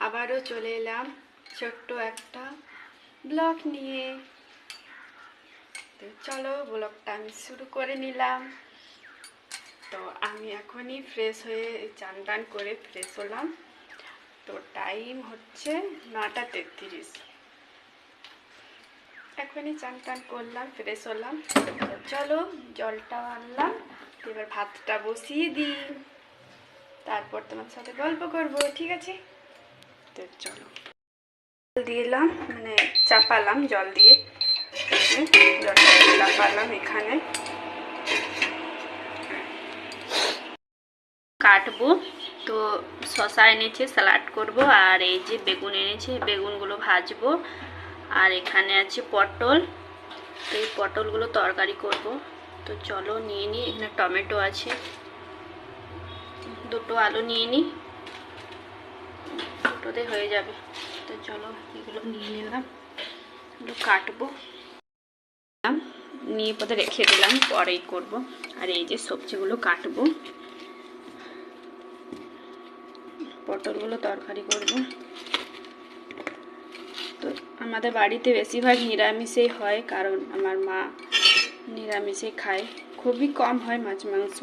আবারও চলে এলাম ছোট্ট একটা ব্লগ নিয়ে। তো চলো ব্লগটা আমি শুরু করে নিলাম। তো আমি এখনই ফ্রেশ হয়ে চান টান করে ফ্রেশ হলাম। তো টাইম হচ্ছে 9:33। এখনই চান টান করলাম, ফ্রেশ হলাম। তো চলো জলটা আনলাম, এবার ভাতটা বসিয়ে দিই, তারপর তোমার সাথে গল্প করবো, ঠিক আছে? তো চলো জল দিলাম, মানে চাপালাম জল দিয়ে, জলটা চাপালাম। এখানে কাটবো, তো শসা এনেছে স্যালাড করব, আর এই যে বেগুন এনেছে, বেগুনগুলো ভাজবো। আর এখানে আছে পটল, তো এই পটলগুলো তরকারি করব। তো চলো নিয়ে নিই, এখানে টমেটো আছে, দুটো আলু নিয়ে নিই, দুটোতে হয়ে যাবে। তো চলো এগুলো নিয়ে নিলাম, এগুলো কাটবো, নিয়ে পথে রেখে দিলাম, পরেই করব। আর এই যে সবজিগুলো কাটবো, পটলগুলো তরকারি করব। তো আমাদের বাড়িতে বেশিরভাগ নিরামিষেই হয়, কারণ আমার মা নিরামিষেই খায়, খুবই কম হয় মাছ মাংস,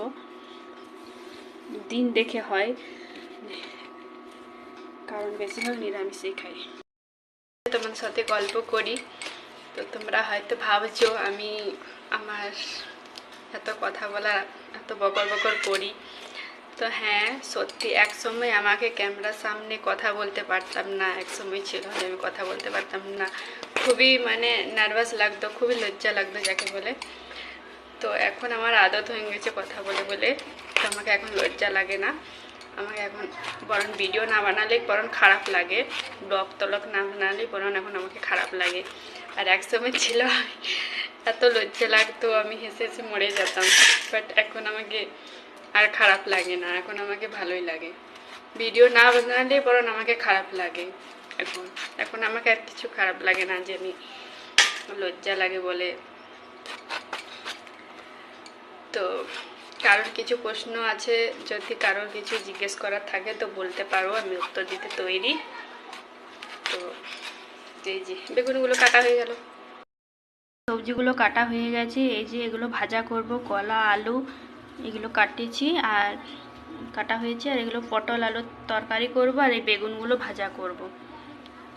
দিন দেখে হয়, কারণ বেশিরভাগ নিরামিষেই খাই। তোমার সাথে গল্প করি, তো তোমরা হয়তো ভাবছো আমি আমার এত কথা বলা, এত বকর বকর করি। তো হ্যাঁ, সত্যি এক সময় আমাকে ক্যামেরার সামনে কথা বলতে পারতাম না, এক সময় ছিল যে আমি কথা বলতে পারতাম না, খুবই মানে নার্ভাস লাগতো, খুবই লজ্জা লাগতো যাকে বলে। তো এখন আমার আদত হয়ে গেছে কথা বলে বলে, তো আমাকে এখন লজ্জা লাগে না। আমাকে এখন বরং ভিডিও না বানালে বরং খারাপ লাগে, ব্লগ তলক না বানালে বরং এখন আমাকে খারাপ লাগে। আর এক সময় ছিল এত লজ্জা লাগতো, আমি হেসে হেসে মরে যেতাম, বাট এখন আমাকে আর খারাপ লাগে না, এখন আমাকে ভালোই লাগে। ভিডিও না বানালে বরং আমাকে খারাপ লাগে এখন। এখন আমাকে আর কিছু খারাপ লাগে না, যে আমি লজ্জা লাগে বলে। তো কারোর কিছু প্রশ্ন আছে, যদি কারোর কিছু জিজ্ঞেস করার থাকে তো বলতে পারো, আমি উত্তর দিতে তৈরি। তো এই যে বেগুনগুলো কাটা হয়ে গেল, সবজিগুলো কাটা হয়ে গেছে, এই যে এগুলো ভাজা করব, কলা আলু এগুলো কাটিয়েছি আর কাটা হয়েছে, আর এগুলো পটল আলুর তরকারি করব, আর এই বেগুনগুলো ভাজা করব।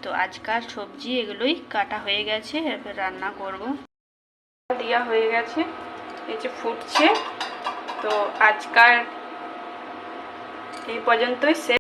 তো আজকাল সবজি এগুলোই কাটা হয়ে গেছে, এবার রান্না করব। দেওয়া হয়ে গেছে, এই যে ফুটছে। তো আজকাল এই পর্যন্তই শেষ।